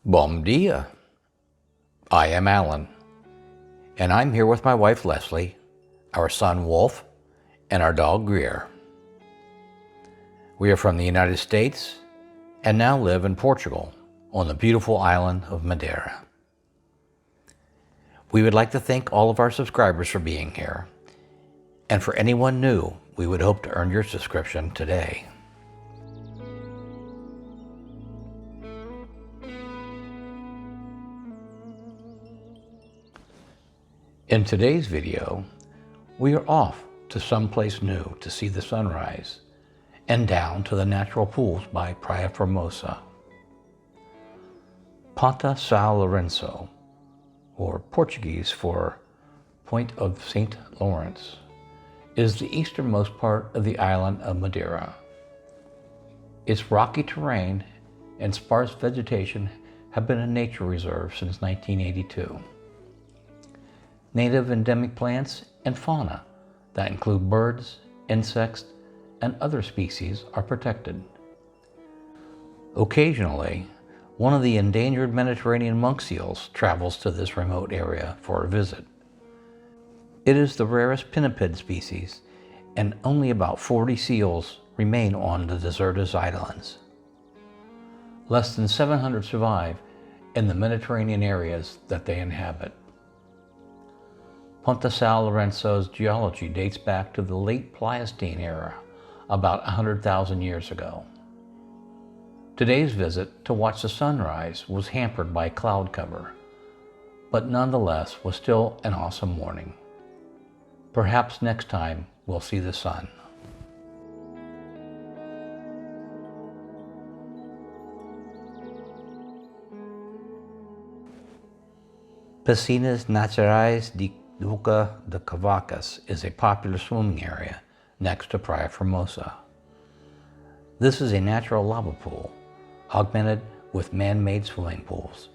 Bom dia. I am Alan, and I'm here with my wife Leslie, our son Wolf, and our dog Greer. We are from the United States and now live in Portugal on the beautiful island of Madeira. We would like to thank all of our subscribers for being here, and for anyone new, we would hope to earn your subscription today. In today's video, we are off to someplace new to see the sunrise and down to the natural pools by Praia Formosa. Ponta Sao Lourenco, or Portuguese for Point of St. Lawrence, is the easternmost part of the island of Madeira. Its rocky terrain and sparse vegetation have been a nature reserve since 1982. Native endemic plants and fauna that include birds, insects, and other species are protected. Occasionally, one of the endangered Mediterranean monk seals travels to this remote area for a visit. It is the rarest pinniped species, and only about 40 seals remain on the deserted islands. Less than 700 survive in the Mediterranean areas that they inhabit. Ponta Sao Lourenco's geology dates back to the late Pleistocene era, about 100,000 years ago. Today's visit to watch the sunrise was hampered by cloud cover, but nonetheless was still an awesome morning. Perhaps next time we'll see the sun. Piscinas Naturais de Duca de Cavacas is a popular swimming area next to Praia Formosa. This is a natural lava pool, augmented with man-made swimming pools,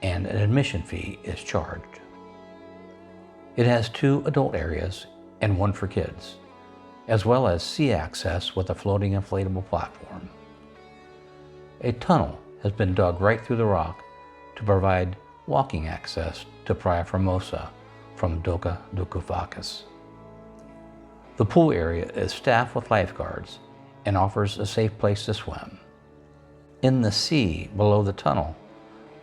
and an admission fee is charged. It has 2 adult areas and 1 for kids, as well as sea access with a floating inflatable platform. A tunnel has been dug right through the rock to provide walking access to Praia Formosa from Doca de Cavacas. The pool area is staffed with lifeguards and offers a safe place to swim. In the sea below the tunnel,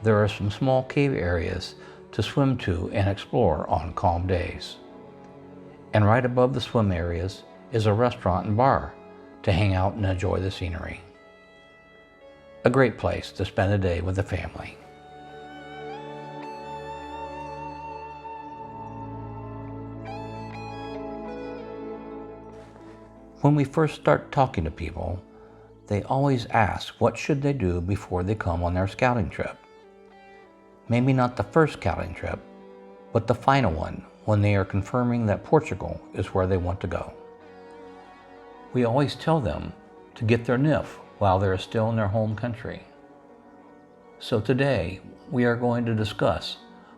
there are some small cave areas to swim to and explore on calm days. And right above the swim areas is a restaurant and bar to hang out and enjoy the scenery. A great place to spend a day with the family. When we first start talking to people, they always ask what should they do before they come on their scouting trip. Maybe not the first scouting trip, but the final one when they are confirming that Portugal is where they want to go. We always tell them to get their NIF while they're still in their home country. So today we are going to discuss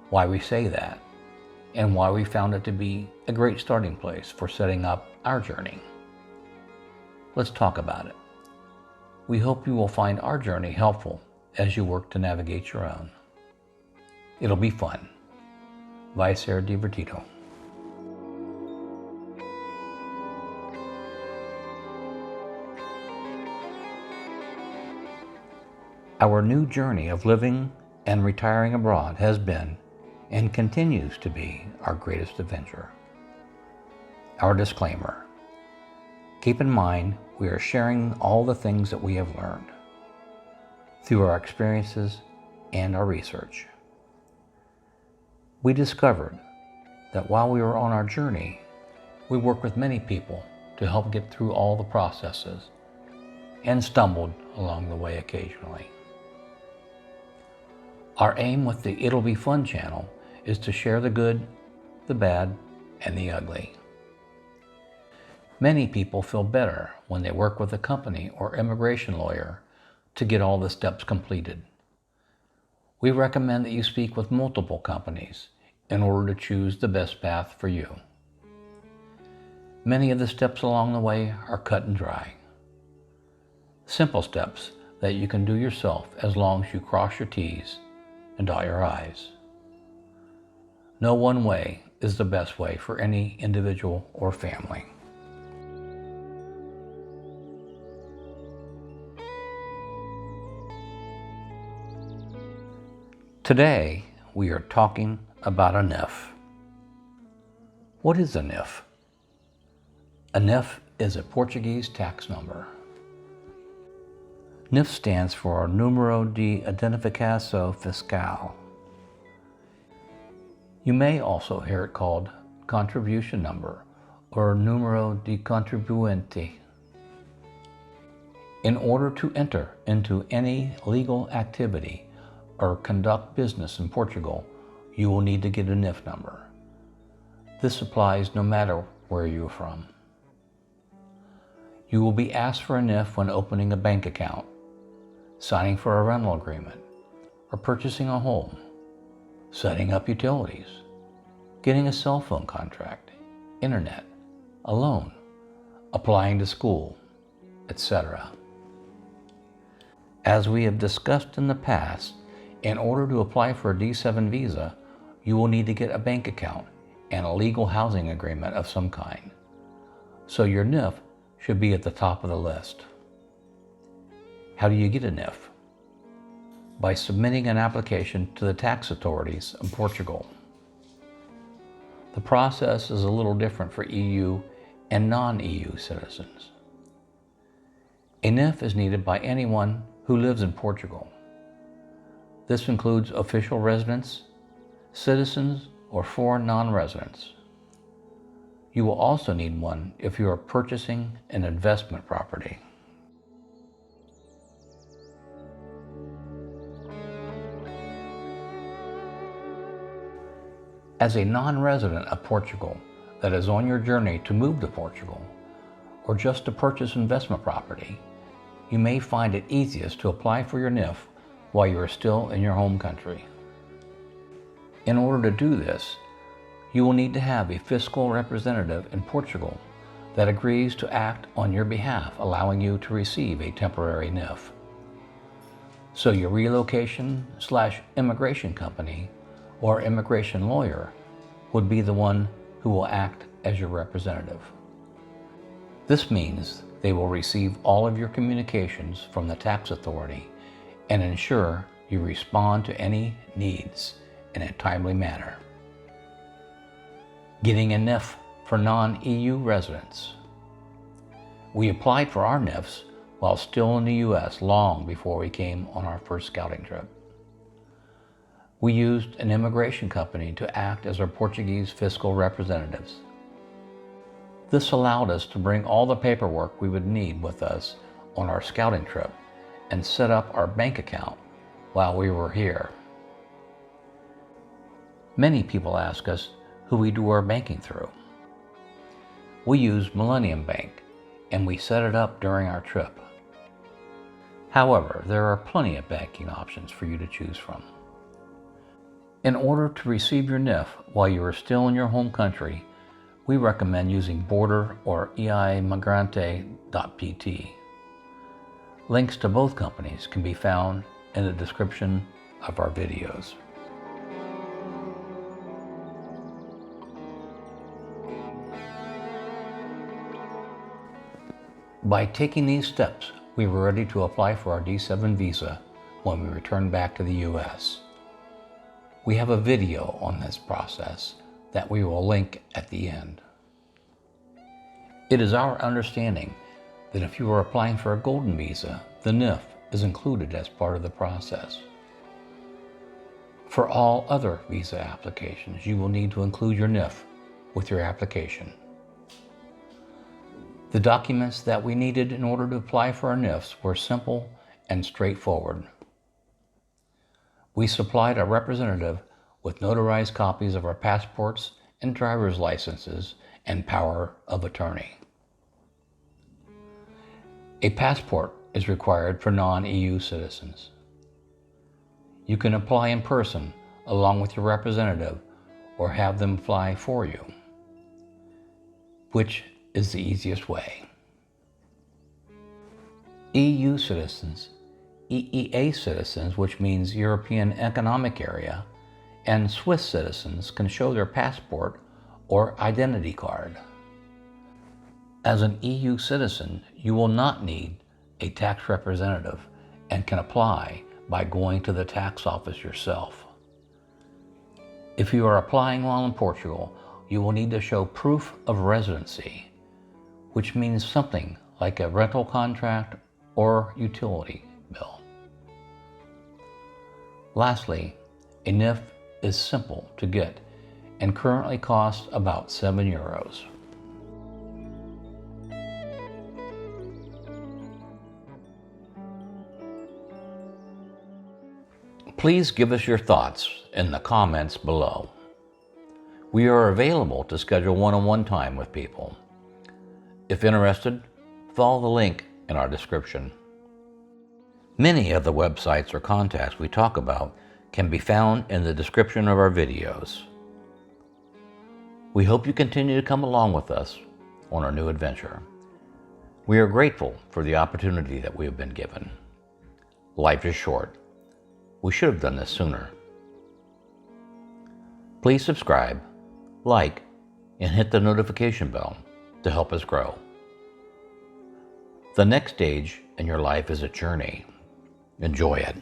why we say that and why we found it to be a great starting place for setting up our journey. Let's talk about it. We hope you will find our journey helpful as you work to navigate your own. It'll be fun. Vai ser divertido. Our new journey of living and retiring abroad has been and continues to be our greatest adventure. Our disclaimer. Keep in mind, we are sharing all the things that we have learned through our experiences and our research. We discovered that while we were on our journey, we worked with many people to help get through all the processes and stumbled along the way occasionally. Our aim with the It'll Be Fun channel is to share the good, the bad, and the ugly. Many people feel better when they work with a company or immigration lawyer to get all the steps completed. We recommend that you speak with multiple companies in order to choose the best path for you. Many of the steps along the way are cut and dry. Simple steps that you can do yourself as long as you cross your T's and dot your I's. No one way is the best way for any individual or family. Today, we are talking about a NIF. What is a NIF? A NIF is a Portuguese tax number. NIF stands for Número de Identificação Fiscal. You may also hear it called contribution number or Número de Contribuinte. In order to enter into any legal activity or conduct business in Portugal, you will need to get a NIF number. This applies no matter where you are from. You will be asked for a NIF when opening a bank account, signing for a rental agreement, or purchasing a home, setting up utilities, getting a cell phone contract, internet, a loan, applying to school, etc. As we have discussed in the past, in order to apply for a D7 visa, you will need to get a bank account and a legal housing agreement of some kind. So your NIF should be at the top of the list. How do you get a NIF? By submitting an application to the tax authorities in Portugal. The process is a little different for EU and non-EU citizens. A NIF is needed by anyone who lives in Portugal. This includes official residents, citizens, or foreign non-residents. You will also need one if you are purchasing an investment property. As a non-resident of Portugal that is on your journey to move to Portugal, or just to purchase investment property, you may find it easiest to apply for your NIF while you are still in your home country. In order to do this, you will need to have a fiscal representative in Portugal that agrees to act on your behalf, allowing you to receive a temporary NIF. So your relocation/immigration company or immigration lawyer would be the one who will act as your representative. This means they will receive all of your communications from the tax authority and ensure you respond to any needs in a timely manner. Getting a NIF for non-EU residents. We applied for our NIFs while still in the US long before we came on our first scouting trip. We used an immigration company to act as our Portuguese fiscal representatives. This allowed us to bring all the paperwork we would need with us on our scouting trip and set up our bank account while we were here. Many people ask us who we do our banking through. We use Millennium Bank and we set it up during our trip. However, there are plenty of banking options for you to choose from. In order to receive your NIF while you are still in your home country, we recommend using Border or eimigrante.pt. Links to both companies can be found in the description of our videos. By taking these steps, we were ready to apply for our D7 visa when we returned back to the US. We have a video on this process that we will link at the end. It is our understanding that if you are applying for a golden visa, the NIF is included as part of the process. For all other visa applications, you will need to include your NIF with your application. The documents that we needed in order to apply for our NIFs were simple and straightforward. We supplied a representative with notarized copies of our passports and driver's licenses and power of attorney. A passport is required for non-EU citizens. You can apply in person along with your representative or have them fly for you, which is the easiest way. EU citizens EEA citizens, which means European Economic Area, and Swiss citizens can show their passport or identity card. As an EU citizen, you will not need a tax representative and can apply by going to the tax office yourself. If you are applying while in Portugal, you will need to show proof of residency, which means something like a rental contract or utility bill. Lastly, a NIF is simple to get and currently costs about €7. Please give us your thoughts in the comments below. We are available to schedule one-on-one time with people. If interested, follow the link in our description. Many of the websites or contacts we talk about can be found in the description of our videos. We hope you continue to come along with us on our new adventure. We are grateful for the opportunity that we have been given. Life is short. We should have done this sooner. Please subscribe, like, and hit the notification bell to help us grow. The next stage in your life is a journey. Enjoy it.